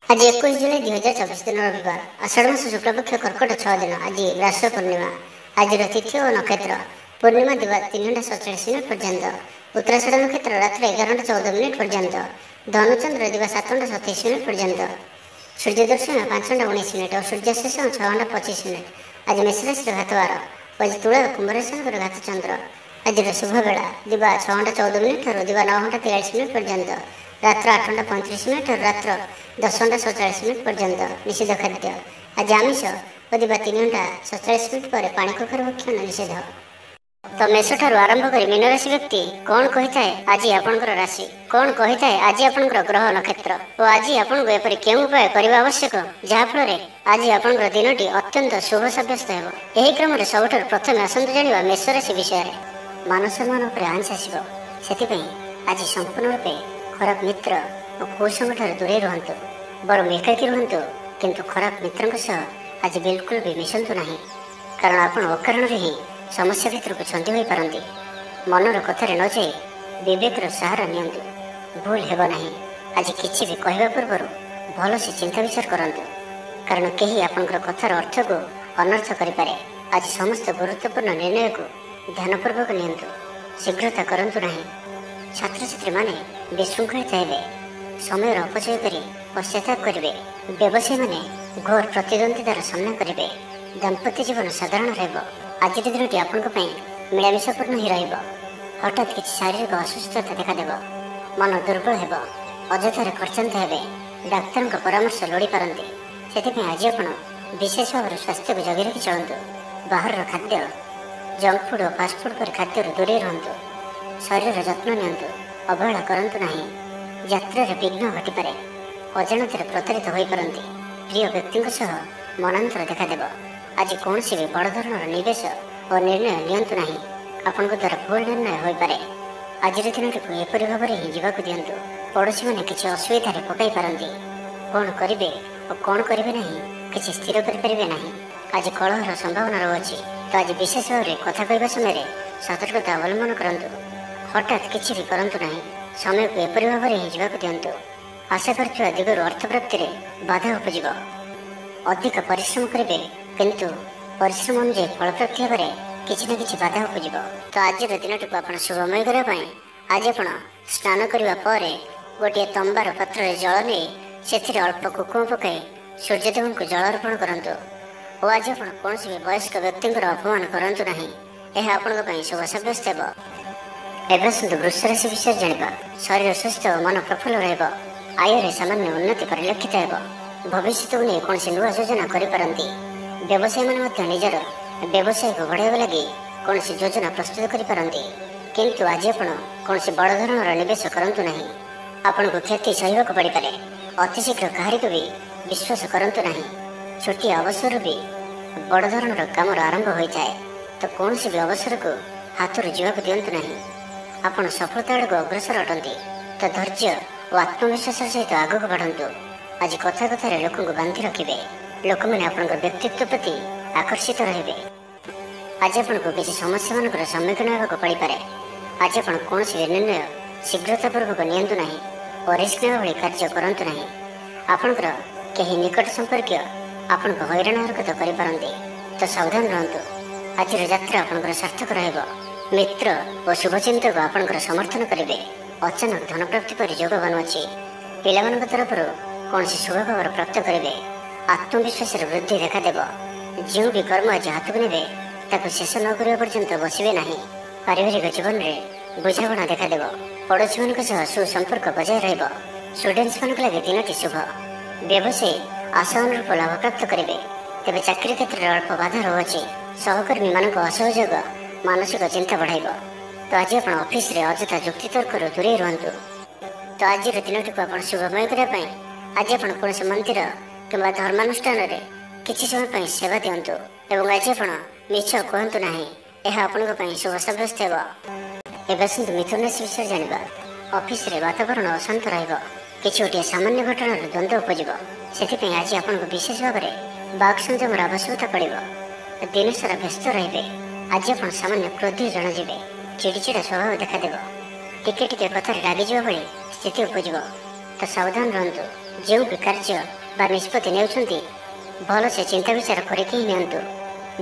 आज 21 जुलाई 2024 दिन रविवार आषाढ़ मास शुक्लपक्ष कर्कट 6 दिन। आज व्यास पूर्णिमा। आज तिथि और नक्षत्र पूर्णिमा दिवा 3:47 पर्यंत, उत्तराषाढ़ नक्षत्र रात्रि 11:14 पर्यंत, धनुचंद्र दिवा 7:27 पर्यंत, सूर्य दर्शन 5:19 और सूर्यास्त 6:25। आज मेष राशि घात 12। आज तुला कुंभ राशि घात चंद्र। आज शुभ बेला दिवा 6:14 और दिवा 9:43 पर्यंत, रात्र 8:35 और रात्र 10:47 पर्यंत। निषेध खाद्य आज आमिष और दिवा 3:47 पर पानी कखार भक्षण निषेध। तो मेष ठारू आरंभ कर मीन राशि व्यक्ति कौन कही आज आपंकर राशि कौन कही आज आपंकर ग्रह नक्षत्र और आज आपको एपरी केउं उपाय करने आवश्यक जहाँफल आज आपंकर दिनटी अत्यंत शुभ सब्यस्त हो। यही क्रम सबुठ प्रथम आसतु जाना मेष राशि विषय में। मान सम्मान पर आंच आसो से आज संपूर्ण रूपे खराब मित्र और कुसंग दूरे रुहतु, बरम एकाकी रुहतु, किंतु खराब मित्रों सह आज बिल्कुल भी मिशंतु नहीं, कारण आप अकारण ही समस्या भर को छंदी हो पारती। मनर कथार न जाए विवेकर सहारा नियंतु, भूल हेब नहीं। आज किसी भी कहवा पूर्व भल से चिंता विचार करंतु, कारण कहीं आपंकर कथार अर्थ को अनर्थ करें। आज समस्त गुरुत्वपूर्ण निर्णय को ध्यानपूर्वक नियंतु, शीघ्रता करंतु नहीं। छात्र छात्री माने विशृंखलित हेबे, समय अपचय कर पश्चाताप करेंगे। व्यवसायी माने घोर प्रतिद्वंदितार सामना करेंगे। दाम्पत्य जीवन साधारण रहिब। आज दिनटी आपंक मिलामिशापूर्ण ही रहिब। हठात किसी शारीरिक असुस्थता देखादेव, मन दुर्बल हेब, अଯଥାରେ खर्चांत हेबे, डाक्तर परामर्श लोड़ी पारती। से आज आप विशेष भाव स्वास्थ्य को जगि रखी चलतु। बाहर खाद्य जंक फूड और फास्टफुड पर खाद्य दूरे रुहतु। शरीर जत्न नियंतु, अवहेला करंतु नहीं। यात्रार विघ्न घटीपे, अजाणत प्रतारित हो पारती। प्रिय व्यक्ति मनांतर देखादेव। आज कौन भी बड़ धरण निवेश और निर्णय नियंतु नहीं, आपण द्वारा भूल निर्णय हो पारे। आज दिनटी को एपरी भाव में ही जावाक दिंतु। पड़ोशी मैंने किसी असुविधा पकई पारती। कौन करेंगे और कौन करेंगे नहीं किसी स्थिर करें नहीं। आज कलहर संभावना रही, तो आज विशेष भाव में कथा कहवा समय सतर्कता अवलंबन करंतु। हठात किसी भी करंतु नहीं, समय को एपरी भाव में ही जावाक दिंतु। आशा कर दिगरू अर्थ प्राप्ति में बाधा उपजिब। अधिक परिश्रम करेंगे, किंतु परिश्रम अनुଯାयी फल प्राप्ति होवे किसी न किसी बाधा उपजिब। तो आज दिनटी को आप शुभमय करने आज आप स्नान करने पर गोटे तंबार पात्र जल नहीं से अल्प कुकुम पकाई सूर्यदेव को जल अर्पण करूँ। और आज आप कौन भी वयस्क व्यक्ति अपमान करूँ नहीं, यह आपण शुभ सब्यस्त हो। एवं सुंदर वृष राशि विषय जाना। शरीर सुस्थ और मन प्रफुल्ल रहिब। आय सामान्य उन्नति परिलक्षित हो। भविष्य को नहीं कौन नुआ योजना करपारती। व्यवसायी मैंने निजर व्यवसाय को बढ़ावा लगी कौन योजना प्रस्तुत करपारती, किंतु आज आप कौन बड़ धरण निवेश करंतु नहीं। आपन को क्षति सहवाक पड़ पारे। अतिशीघ्र कहारी को भी विश्वास करंतु नहीं। छोटी अवसर भी बड़ धरण काम आरंभ होता है, तो कौन भी अवसर को हाथ जावाक दिंतु नहीं। आपन सफलता आड़ को अग्रसर अटंती, तो धैर्य और आत्मविश्वास सहित आगक बढ़ंतु। आज कथा कथार लोक बांधि रखिए। लोक मैंने आप व्यक्तित्व प्रति आकर्षित रहे। आज आपको किसी समस्या मान सम्मुखीन होगा पड़ पारे। आज आप कौन निर्णय शीघ्रतापूर्वक नियंतु नहीं और रिस्क नेवा भली कार्य करंतु नहीं। आपणकर कहीं निकट संपर्क आपन को हैरान हरकत करें, तो सावधान रहतु। आज यात्रा आपंकर सार्थक रहिब। मित्र और शुभचिंतक आपंकर समर्थन करेंगे। अचानक धन प्राप्ति पर योग बनुची। पिलामान तरफ कौन शुभ खबर प्राप्त करेंगे। आत्मविश्वास वृद्धि देखादेव। जो भी कर्म आज हाथ को ने शेष न करने पर्यंत बसवे नहीं। पारिवारिक जीवन में बुझाणा देखादेव। पड़ोशी मान सुसंपर्क बजाय रहिब। स्टूडेंट्स मान लगे दिनटी शुभ। व्यवसायी आशा अनुरूप लाभ प्राप्त करेंगे, तेज चाकरी क्षेत्र में अल्प बाधा रही। सहकर्मी मान असहयोग मानसिक चिंता बढ़ाइब। तो आज आप ऑफिस रे अଯଥା जुक्ति तर्क दूरे रुहतु। तो आज दिनटी को आप शुभमय करने आज आप कौन मंदिर कि धर्मानुष्ठान किसी समय सेवा दिंतु। एवं आज आप मिछ कहतु ना, यह आपण शुभ सब्यस्त हो। एवं सुंदर मिथुन राशि विषय जाना। ऑफिस रे वातावरण अशांत रहिब। किसी गोटे सामान्य घटना द्वंद्व उपजिब। से आज आपको विशेष भाव में बाक संयमर आवश्यकता पड़। दिन सारा व्यस्त रे। आज आप सामान्य क्रोधी जनाजे। चिड़चिड़ा स्वभाव देखादेव। टिके कथार रागिजा भाई स्थिति उपजिब, तो सावधान रहतु। ଯେଉଁ ବି କାର୍ଯ୍ୟ ବା ନିଷ୍ପତ୍ତି ନେଉଛନ୍ତି ଭଲସେ ଚିନ୍ତା ବିଚାର କରିକି ହିଁ ନିଅନ୍ତୁ।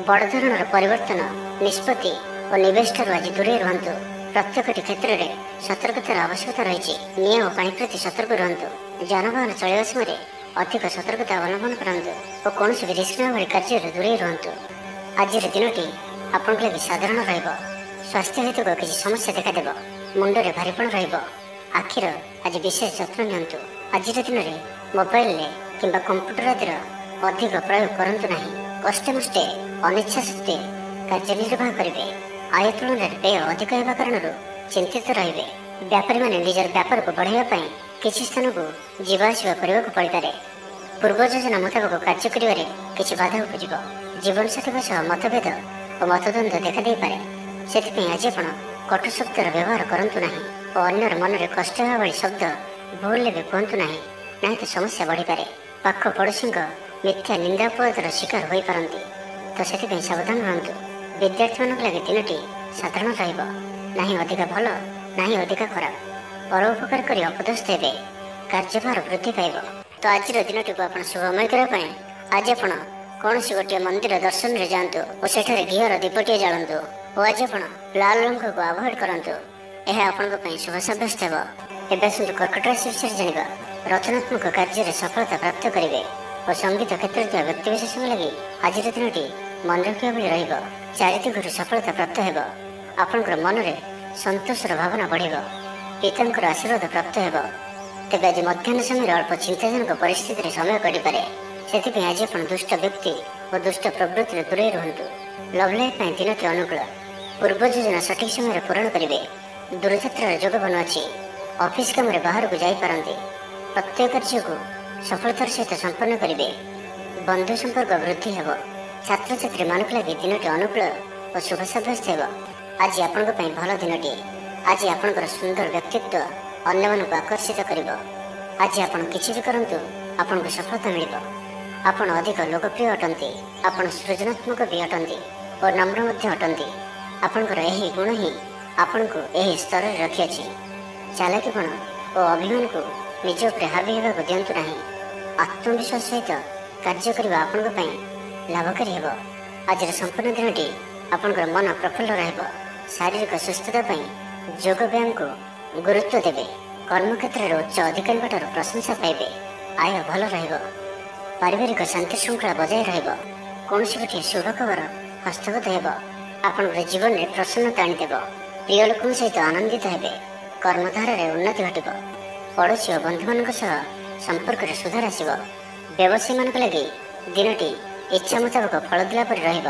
ବଡ଼ ଧରଣର ପରିବର୍ତ୍ତନ ନିଷ୍ପତ୍ତି ଓ ନିବେଶଠାରୁ ଆଜି ଦୂରେଇ ରୁହନ୍ତୁ। ପ୍ରତ୍ୟେକଟି କ୍ଷେତ୍ରରେ ସତର୍କତାର ଆବଶ୍ୟକତା ରହିଛି। ନିଆଁ ଓ ପାଣି ପ୍ରତି ସତର୍କ ରୁହନ୍ତୁ। ଯାନବାହନ ଚଳାଇବା ସମୟରେ ଅଧିକ ସତର୍କତା ଅବଲମ୍ବନ କରନ୍ତୁ ଓ କୌଣସି ବି ରିସ୍କ ଭଳି କାର୍ଯ୍ୟରୁ ଦୂରେଇ ରୁହନ୍ତୁ। ଆଜିର ଦିନଟି ଆପଣଙ୍କ ଲାଗି ସାଧାରଣ ରହିବ। ସ୍ୱାସ୍ଥ୍ୟ ହେତୁକ କିଛି ସମସ୍ୟା ଦେଖାଦେବ। ମୁଣ୍ଡରେ ଭାରିପଣ ରହିବ। ଆଖିର ଆଜି ବିଶେଷ ଯତ୍ନ ନିଅନ୍ତୁ। ଆଜିର ଦିନରେ ମୋବାଇଲରେ କିମ୍ବା କମ୍ପ୍ୟୁଟର ଆଦିର ଅଧିକ ପ୍ରୟୋଗ କରନ୍ତୁ ନାହିଁ। କଷ୍ଟେମଷ୍ଟେ ଅନିଚ୍ଛା ସତ୍ତ୍ୱେ କାର୍ଯ୍ୟ ନିର୍ବାହ କରିବେ। ଆୟ ତୁଳନାରେ ବ୍ୟୟ ଅଧିକ ହେବା କାରଣରୁ ଚିନ୍ତିତ ରହିବେ। ବ୍ୟାପାରୀମାନେ ନିଜର ବ୍ୟାପାରକୁ ବଢ଼ାଇବା ପାଇଁ କିଛି ସ୍ଥାନକୁ ଯିବା ଆସିବା କରିବାକୁ ପଡ଼ିପାରେ। ପୂର୍ବ ଯୋଜନା ମୁତାବକ କାର୍ଯ୍ୟ କରିବାରେ କିଛି ବାଧା ଉପୁଜିବ। ଜୀବନସାଥୀଙ୍କ ସହ ମତଭେଦ ଓ ମତଦ୍ୱନ୍ଦ୍ୱ ଦେଖାଦେଇପାରେ। ସେଥିପାଇଁ ଆଜି ଆପଣ କଟୁ ଶବ୍ଦର ବ୍ୟବହାର କରନ୍ତୁ ନାହିଁ ଓ ଅନ୍ୟର ମନରେ କଷ୍ଟ ହେବା ଭଳି ଶବ୍ଦ ଭୁଲରେ ବି କୁହନ୍ତୁ ନାହିଁ, ନାହିଁ ତ ସମସ୍ୟା ବଢ଼ିପାରେ। ପାଖ ପଡ଼ୋଶୀଙ୍କ ମିଥ୍ୟା ନିନ୍ଦାପବାଦର ଶିକାର ହୋଇପାରନ୍ତି, ତ ସେଥିପାଇଁ ସାବଧାନ ରୁହନ୍ତୁ। ବିଦ୍ୟାର୍ଥୀମାନଙ୍କ ଲାଗି ଦିନଟି ସାଧାରଣ ରହିବ। ନାହିଁ ଅଧିକା ଭଲ, ନାହିଁ ଅଧିକା ଖରାପ। ପରୋପକାର କରି ଅପଦସ୍ଥ ହେବେ। କାର୍ଯ୍ୟଭାର ବୃଦ୍ଧି ପାଇବ। ତ ଆଜିର ଦିନଟିକୁ ଆପଣ ଶୁଭମୟ କରିବା ପାଇଁ ଆଜି ଆପଣ କୌଣସି ଗୋଟିଏ ମନ୍ଦିର ଦର୍ଶନରେ ଯାଆନ୍ତୁ ଓ ସେଠାରେ ଘିଅର ଦୀପଟିଏ ଜାଳନ୍ତୁ। ଓ ଆଜି ଆପଣ ଲାଲ ରଙ୍ଗକୁ ଆଭଏଡ୍ କରନ୍ତୁ। ଏହା ଆପଣଙ୍କ ପାଇଁ ଶୁଭ ସାବ୍ୟସ୍ତ ହେବ। ଏବେ ଆସନ୍ତୁ କର୍କଟ ରାଶି ବିଷୟରେ ଜାଣିବା। ରଚନାତ୍ମକ କାର୍ଯ୍ୟରେ ସଫଳତା ପ୍ରାପ୍ତ କରିବେ ଓ ସଙ୍ଗୀତ କ୍ଷେତ୍ରରେ ଥିବା ବ୍ୟକ୍ତିବିଶେଷଙ୍କ ଲାଗି ଆଜିର ଦିନଟି ମନେ ରଖିବା ଭଳି ରହିବ। ଚାରିଦିଗରୁ ସଫଳତା ପ୍ରାପ୍ତ ହେବ। ଆପଣଙ୍କର ମନରେ ସନ୍ତୋଷର ଭାବନା ବଢ଼ିବ। ପିତାଙ୍କର ଆଶୀର୍ବାଦ ପ୍ରାପ୍ତ ହେବ। ତେବେ ଆଜି ମଧ୍ୟାହ୍ନ ସମୟରେ ଅଳ୍ପ ଚିନ୍ତାଜନକ ପରିସ୍ଥିତିରେ ସମୟ କାଟିପାରେ। ସେଥିପାଇଁ ଆଜି ଆପଣ ଦୁଷ୍ଟ ବ୍ୟକ୍ତି ଓ ଦୁଷ୍ଟ ପ୍ରବୃତ୍ତିରେ ଦୂରେଇ ରୁହନ୍ତୁ। ଲଭ୍ ଲାଇଫ୍ ପାଇଁ ଦିନଟି ଅନୁକୂଳ। ପୂର୍ବ ଯୋଜନା ସଠିକ୍ ସମୟରେ ପୂରଣ କରିବେ। ଦୂରଯାତ୍ରାର ଯୋଗ ବନୁଅଛି। ଅଫିସ କାମରେ ବାହାରକୁ ଯାଇପାରନ୍ତି। ପ୍ରତ୍ୟେକ କାର୍ଯ୍ୟକୁ ସଫଳତାର ସହିତ ସମ୍ପନ୍ନ କରିବେ। ବନ୍ଧୁ ସମ୍ପର୍କ ବୃଦ୍ଧି ହେବ। ଛାତ୍ରଛାତ୍ରୀମାନଙ୍କ ଲାଗି ଦିନଟି ଅନୁକୂଳ ଓ ଶୁଭ ସାବ୍ୟସ୍ତ ହେବ। ଆଜି ଆପଣଙ୍କ ପାଇଁ ଭଲ ଦିନଟିଏ। ଆଜି ଆପଣଙ୍କର ସୁନ୍ଦର ବ୍ୟକ୍ତିତ୍ୱ ଅନ୍ୟମାନଙ୍କୁ ଆକର୍ଷିତ କରିବ। ଆଜି ଆପଣ କିଛି ବି କରନ୍ତୁ, ଆପଣଙ୍କୁ ସଫଳତା ମିଳିବ। ଆପଣ ଅଧିକ ଲୋକପ୍ରିୟ ଅଟନ୍ତି। ଆପଣ ସୃଜନାତ୍ମକ ବି ଅଟନ୍ତି ଓ ନମ୍ର ମଧ୍ୟ ଅଟନ୍ତି। ଆପଣଙ୍କର ଏହି ଗୁଣ ହିଁ ଆପଣଙ୍କୁ ଏହି ସ୍ତରରେ ରଖିଅଛି। ଚାଲାକିପଣ ଓ ଅଭିମାନକୁ ନିଜ ଉପରେ ହାବି ହେବାକୁ ଦିଅନ୍ତୁ ନାହିଁ। ଆତ୍ମବିଶ୍ୱାସ ସହିତ କାର୍ଯ୍ୟ କରିବା ଆପଣଙ୍କ ପାଇଁ ଲାଭକାରୀ ହେବ। ଆଜିର ସମ୍ପୂର୍ଣ୍ଣ ଦିନଟି ଆପଣଙ୍କର ମନ ପ୍ରଫୁଲ୍ଲ ରହିବ। ଶାରୀରିକ ସୁସ୍ଥତା ପାଇଁ ଯୋଗ ବ୍ୟାୟାମକୁ ଗୁରୁତ୍ୱ ଦେବେ। କର୍ମକ୍ଷେତ୍ରରେ ଉଚ୍ଚ ଅଧିକାରୀଙ୍କଠାରୁ ପ୍ରଶଂସା ପାଇବେ। ଆୟ ଭଲ ରହିବ। ପାରିବାରିକ ଶାନ୍ତି ଶୃଙ୍ଖଳା ବଜାୟ ରହିବ। କୌଣସି ଗୋଟିଏ ଶୁଭ ଖବର ହସ୍ତଗତ ହେବ। ଆପଣଙ୍କର ଜୀବନରେ ପ୍ରସନ୍ନତା ଆଣିଦେବ। ପ୍ରିୟ ଲୋକଙ୍କ ସହିତ ଆନନ୍ଦିତ ହେବେ। କର୍ମଧାରାରେ ଉନ୍ନତି ଘଟିବ। ପଡ଼ୋଶୀ ଓ ବନ୍ଧୁମାନଙ୍କ ସହ ସମ୍ପର୍କରେ ସୁଧାର ଆସିବ। ବ୍ୟବସାୟୀମାନଙ୍କ ଲାଗି ଦିନଟି ଇଚ୍ଛା ମୁତାବକ ଫଳ ଦେଲା ପରି ରହିବ।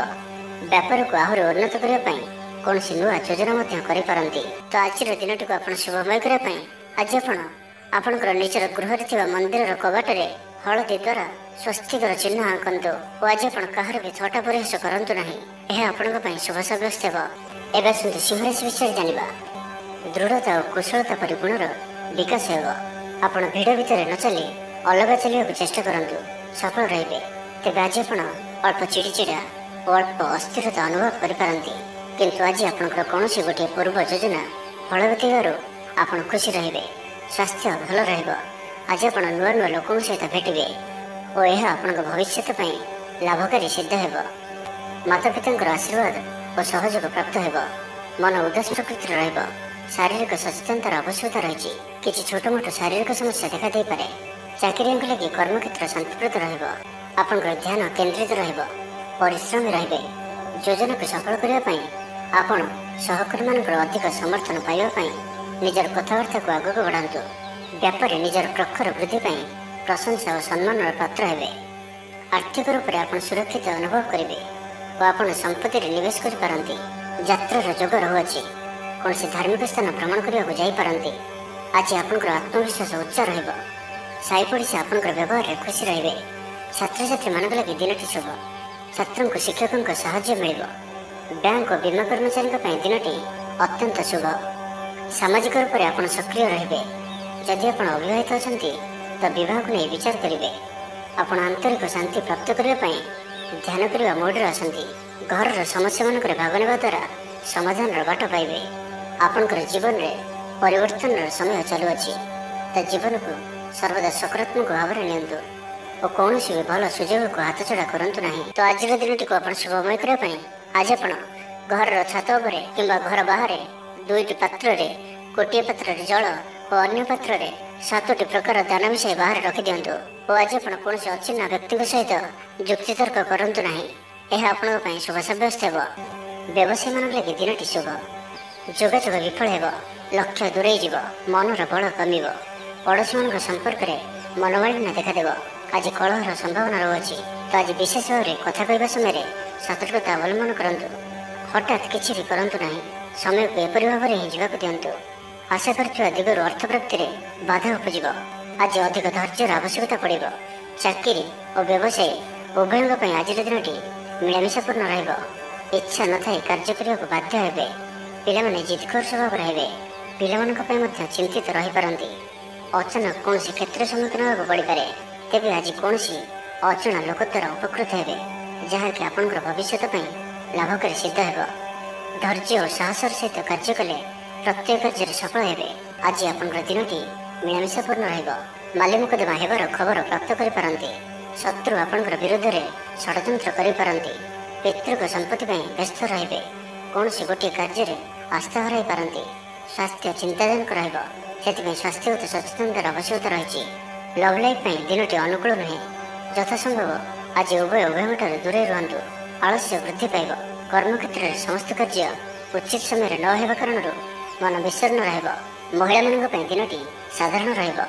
ବ୍ୟାପାରକୁ ଆହୁରି ଉନ୍ନତ କରିବା ପାଇଁ କୌଣସି ନୂଆ ଯୋଜନା ମଧ୍ୟ କରିପାରନ୍ତି। ତ ଆଜିର ଦିନଟିକୁ ଆପଣ ଶୁଭମୟ କରିବା ପାଇଁ ଆଜି ଆପଣ ଆପଣଙ୍କର ନିଜର ଗୃହରେ ଥିବା ମନ୍ଦିରର କବାଟରେ ହଳଦୀ ଦ୍ୱାରା ସ୍ୱସ୍ତିକର ଚିହ୍ନ ଆଙ୍କନ୍ତୁ ଓ ଆଜି ଆପଣ କାହାର ବି ଥଟ୍ଟା ପରିହାସ କରନ୍ତୁ ନାହିଁ। ଏହା ଆପଣଙ୍କ ପାଇଁ ଶୁଭ ସାବ୍ୟସ୍ତ ହେବ। ଏବେ ଆସନ୍ତୁ ସିଂହରାଶି ବିଷୟରେ ଜାଣିବା। ଦୃଢ଼ତା ଓ କୁଶଳତା ପରି ଗୁଣର ବିକାଶ ହେବ। ଆପଣ ଭିଡ଼ ଭିତରେ ନ ଚାଲି ଅଲଗା ଚାଲିବାକୁ ଚେଷ୍ଟା କରନ୍ତୁ। ସଫଳ ରହିବେ। ତେବେ ଆଜି ଆପଣ ଅଳ୍ପ ଚିଡ଼ିଚିଡ଼ା ଓ ଅଳ୍ପ ଅସ୍ଥିରତା ଅନୁଭବ କରିପାରନ୍ତି। କିନ୍ତୁ ଆଜି ଆପଣଙ୍କର କୌଣସି ଗୋଟିଏ ପୂର୍ବ ଯୋଜନା ଫଳବତୀ ହେବାରୁ ଆପଣ ଖୁସି ରହିବେ। ସ୍ୱାସ୍ଥ୍ୟ ଭଲ ରହିବ। ଆଜି ଆପଣ ନୂଆ ନୂଆ ଲୋକଙ୍କ ସହିତ ଭେଟିବେ ଓ ଏହା ଆପଣଙ୍କ ଭବିଷ୍ୟତ ପାଇଁ ଲାଭକାରୀ ସିଦ୍ଧ ହେବ। ମାତାପିତାଙ୍କର ଆଶୀର୍ବାଦ ଓ ସହଯୋଗ ପ୍ରାପ୍ତ ହେବ। ମନ ଉଦାସ ପ୍ରକୃତିର ରହିବ। ଶାରୀରିକ ସଚେତନତାର ଆବଶ୍ୟକତା ରହିଛି। କିଛି ଛୋଟମୋଟ ଶାରୀରିକ ସମସ୍ୟା ଦେଖାଦେଇପାରେ। ଚାକିରିଆଙ୍କ ଲାଗି କର୍ମକ୍ଷେତ୍ର ଶାନ୍ତିପ୍ରଦ ରହିବ। ଆପଣଙ୍କର ଧ୍ୟାନ କେନ୍ଦ୍ରିତ ରହିବ। ପରିଶ୍ରମୀ ରହିବେ। ଯୋଜନାକୁ ସଫଳ କରିବା ପାଇଁ ଆପଣ ସହକର୍ମୀମାନଙ୍କର ଅଧିକ ସମର୍ଥନ ପାଇବା ପାଇଁ ନିଜର କଥାବାର୍ତ୍ତାକୁ ଆଗକୁ ବଢ଼ାନ୍ତୁ। ବ୍ୟାପାରରେ ନିଜର ପ୍ରଖର ବୃଦ୍ଧି ପାଇଁ ପ୍ରଶଂସା ଓ ସମ୍ମାନର ପାତ୍ର ହେବେ। ଆର୍ଥିକ ରୂପରେ ଆପଣ ସୁରକ୍ଷିତ ଅନୁଭବ କରିବେ ଓ ଆପଣ ସମ୍ପତ୍ତିରେ ନିବେଶ କରିପାରନ୍ତି। ଯାତ୍ରାର ଯୋଗ ରହୁଅଛି। କୌଣସି ଧାର୍ମିକ ସ୍ଥାନ ଭ୍ରମଣ କରିବାକୁ ଯାଇପାରନ୍ତି। ଆଜି ଆପଣଙ୍କର ଆତ୍ମବିଶ୍ୱାସ ଉଚ୍ଚ ରହିବ। ସାଇ ପଡ଼ିଶା ଆପଣଙ୍କର ବ୍ୟବହାରରେ ଖୁସି ରହିବେ। ଛାତ୍ରଛାତ୍ରୀମାନଙ୍କ ଲାଗି ଦିନଟି ଶୁଭ। ଛାତ୍ରଙ୍କୁ ଶିକ୍ଷକଙ୍କ ସାହାଯ୍ୟ ମିଳିବ। ବ୍ୟାଙ୍କ ଓ ବୀମା କର୍ମଚାରୀଙ୍କ ପାଇଁ ଦିନଟି ଅତ୍ୟନ୍ତ ଶୁଭ। ସାମାଜିକ ରୂପରେ ଆପଣ ସକ୍ରିୟ ରହିବେ। ଯଦି ଆପଣ ଅବିବାହିତ ଅଛନ୍ତି ତ ବିବାହକୁ ନେଇ ବିଚାର କରିବେ। ଆପଣ ଆନ୍ତରିକ ଶାନ୍ତି ପ୍ରାପ୍ତ କରିବା ପାଇଁ ଧ୍ୟାନ କରିବା ମୋଡ଼ରେ ଅଛନ୍ତି। ଘରର ସମସ୍ୟାମାନଙ୍କରେ ଭାଗ ନେବା ଦ୍ୱାରା ସମାଧାନର ବାଟ ପାଇବେ। ଆପଣଙ୍କର ଜୀବନରେ ପରିବର୍ତ୍ତନର ସମୟ ଚାଲୁଅଛି। ତା ଜୀବନକୁ ସର୍ବଦା ସକାରାତ୍ମକ ଭାବରେ ନିଅନ୍ତୁ ଓ କୌଣସି ବି ଭଲ ସୁଯୋଗକୁ ହାତଛଡ଼ା କରନ୍ତୁ ନାହିଁ। ତ ଆଜିର ଦିନଟିକୁ ଆପଣ ଶୁଭମୟ କରିବା ପାଇଁ ଆଜି ଆପଣ ଘରର ଛାତ ଉପରେ କିମ୍ବା ଘର ବାହାରେ 2ଟି ପାତ୍ରରେ ଗୋଟିଏ ପାତ୍ରରେ ଜଳ ଓ ଅନ୍ୟ ପାତ୍ରରେ 7ଟି ପ୍ରକାର ଦାନା ମିଶାଇ ବାହାରେ ରଖିଦିଅନ୍ତୁ ଓ ଆଜି ଆପଣ କୌଣସି ଅଚିହ୍ନା ବ୍ୟକ୍ତିଙ୍କ ସହିତ ଯୁକ୍ତିତର୍କ କରନ୍ତୁ ନାହିଁ। ଏହା ଆପଣଙ୍କ ପାଇଁ ଶୁଭ ସାବ୍ୟସ୍ତ ହେବ। ବ୍ୟବସାୟୀମାନଙ୍କ ଲାଗି ଦିନଟି ଶୁଭ। ଯୋଗାଯୋଗ ବିଫଳ ହେବ, ଲକ୍ଷ୍ୟ ଦୂରେଇ ଯିବ, ମନର ବଳ କମିବ। ପଡ଼ୋଶୀମାନଙ୍କ ସମ୍ପର୍କରେ ମନୋମାଳିନ୍ୟ ଦେଖାଦେବ। ଆଜି କଳହର ସମ୍ଭାବନା ରହୁଅଛି। ତ ଆଜି ବିଶେଷ ଭାବରେ କଥା କହିବା ସମୟରେ ସତର୍କତା ଅବଲମ୍ବନ କରନ୍ତୁ। ହଠାତ୍ କିଛି ବି କରନ୍ତୁ ନାହିଁ। ସମୟକୁ ଏପରି ଭାବରେ ହିଁ ଯିବାକୁ ଦିଅନ୍ତୁ। ଆଶା କରୁଥିବା ଦିଗରୁ ଅର୍ଥପ୍ରାପ୍ତିରେ ବାଧା ଉପୁଜିବ। ଆଜି ଅଧିକ ଧୈର୍ଯ୍ୟର ଆବଶ୍ୟକତା ପଡ଼ିବ। ଚାକିରି ଓ ବ୍ୟବସାୟୀ ଉଭୟଙ୍କ ପାଇଁ ଆଜିର ଦିନଟି ମିଳାମିଶାପୂର୍ଣ୍ଣ ରହିବ। ଇଚ୍ଛା ନଥାଇ କାର୍ଯ୍ୟ କରିବାକୁ ବାଧ୍ୟ ହେବେ। ପିଲାମାନେ ଜିଦଖୋର ସ୍ୱଭାବର ହେବେ। ପିଲାମାନଙ୍କ ପାଇଁ ମଧ୍ୟ ଚିନ୍ତିତ ରହିପାରନ୍ତି। ଅଚାନକ କୌଣସି କ୍ଷେତ୍ର ସମ୍ମୁଖୀନ ହେବାକୁ ପଡ଼ିପାରେ। ତେବେ ଆଜି କୌଣସି ଅଜଣା ଲୋକ ଦ୍ୱାରା ଉପକୃତ ହେବେ, ଯାହାକି ଆପଣଙ୍କର ଭବିଷ୍ୟତ ପାଇଁ ଲାଭକାରୀ ସିଦ୍ଧ ହେବ। ଧୈର୍ଯ୍ୟ ଓ ସାହସର ସହିତ କାର୍ଯ୍ୟ କଲେ ପ୍ରତ୍ୟେକ କାର୍ଯ୍ୟରେ ସଫଳ ହେବେ। ଆଜି ଆପଣଙ୍କର ଦିନଟି ମିଳାମିଶାପୂର୍ଣ୍ଣ ରହିବ। ମାଲି ମୁକଦ୍ଦମା ହେବାର ଖବର ପ୍ରାପ୍ତ କରିପାରନ୍ତି। ଶତ୍ରୁ ଆପଣଙ୍କର ବିରୁଦ୍ଧରେ ଷଡ଼ଯନ୍ତ୍ର କରିପାରନ୍ତି। ପିତୃଙ୍କ ସମ୍ପତ୍ତି ପାଇଁ ବ୍ୟସ୍ତ ରହିବେ। କୌଣସି ଗୋଟିଏ କାର୍ଯ୍ୟରେ ଆସ୍ଥା ହରାଇ ପାରନ୍ତି। ସ୍ୱାସ୍ଥ୍ୟ ଚିନ୍ତାଜନକ ରହିବ, ସେଥିପାଇଁ ସ୍ୱାସ୍ଥ୍ୟଗତ ସଚେତନତାର ଆବଶ୍ୟକତା ରହିଛି। ଲଭ୍ ଲାଇଫ୍ ପାଇଁ ଦିନଟି ଅନୁକୂଳ ନୁହେଁ। ଯଥାସମ୍ଭବ ଆଜି ଉଭୟଙ୍କଠାରୁ ଦୂରେଇ ରୁହନ୍ତୁ। ଆଳସ୍ୟ ବୃଦ୍ଧି ପାଇବ। କର୍ମକ୍ଷେତ୍ରରେ ସମସ୍ତ କାର୍ଯ୍ୟ ଉଚିତ ସମୟରେ ନ ହେବା କାରଣରୁ ମନ ବିଷର୍ଣ୍ଣ ରହିବ। ମହିଳାମାନଙ୍କ ପାଇଁ ଦିନଟି ସାଧାରଣ ରହିବ।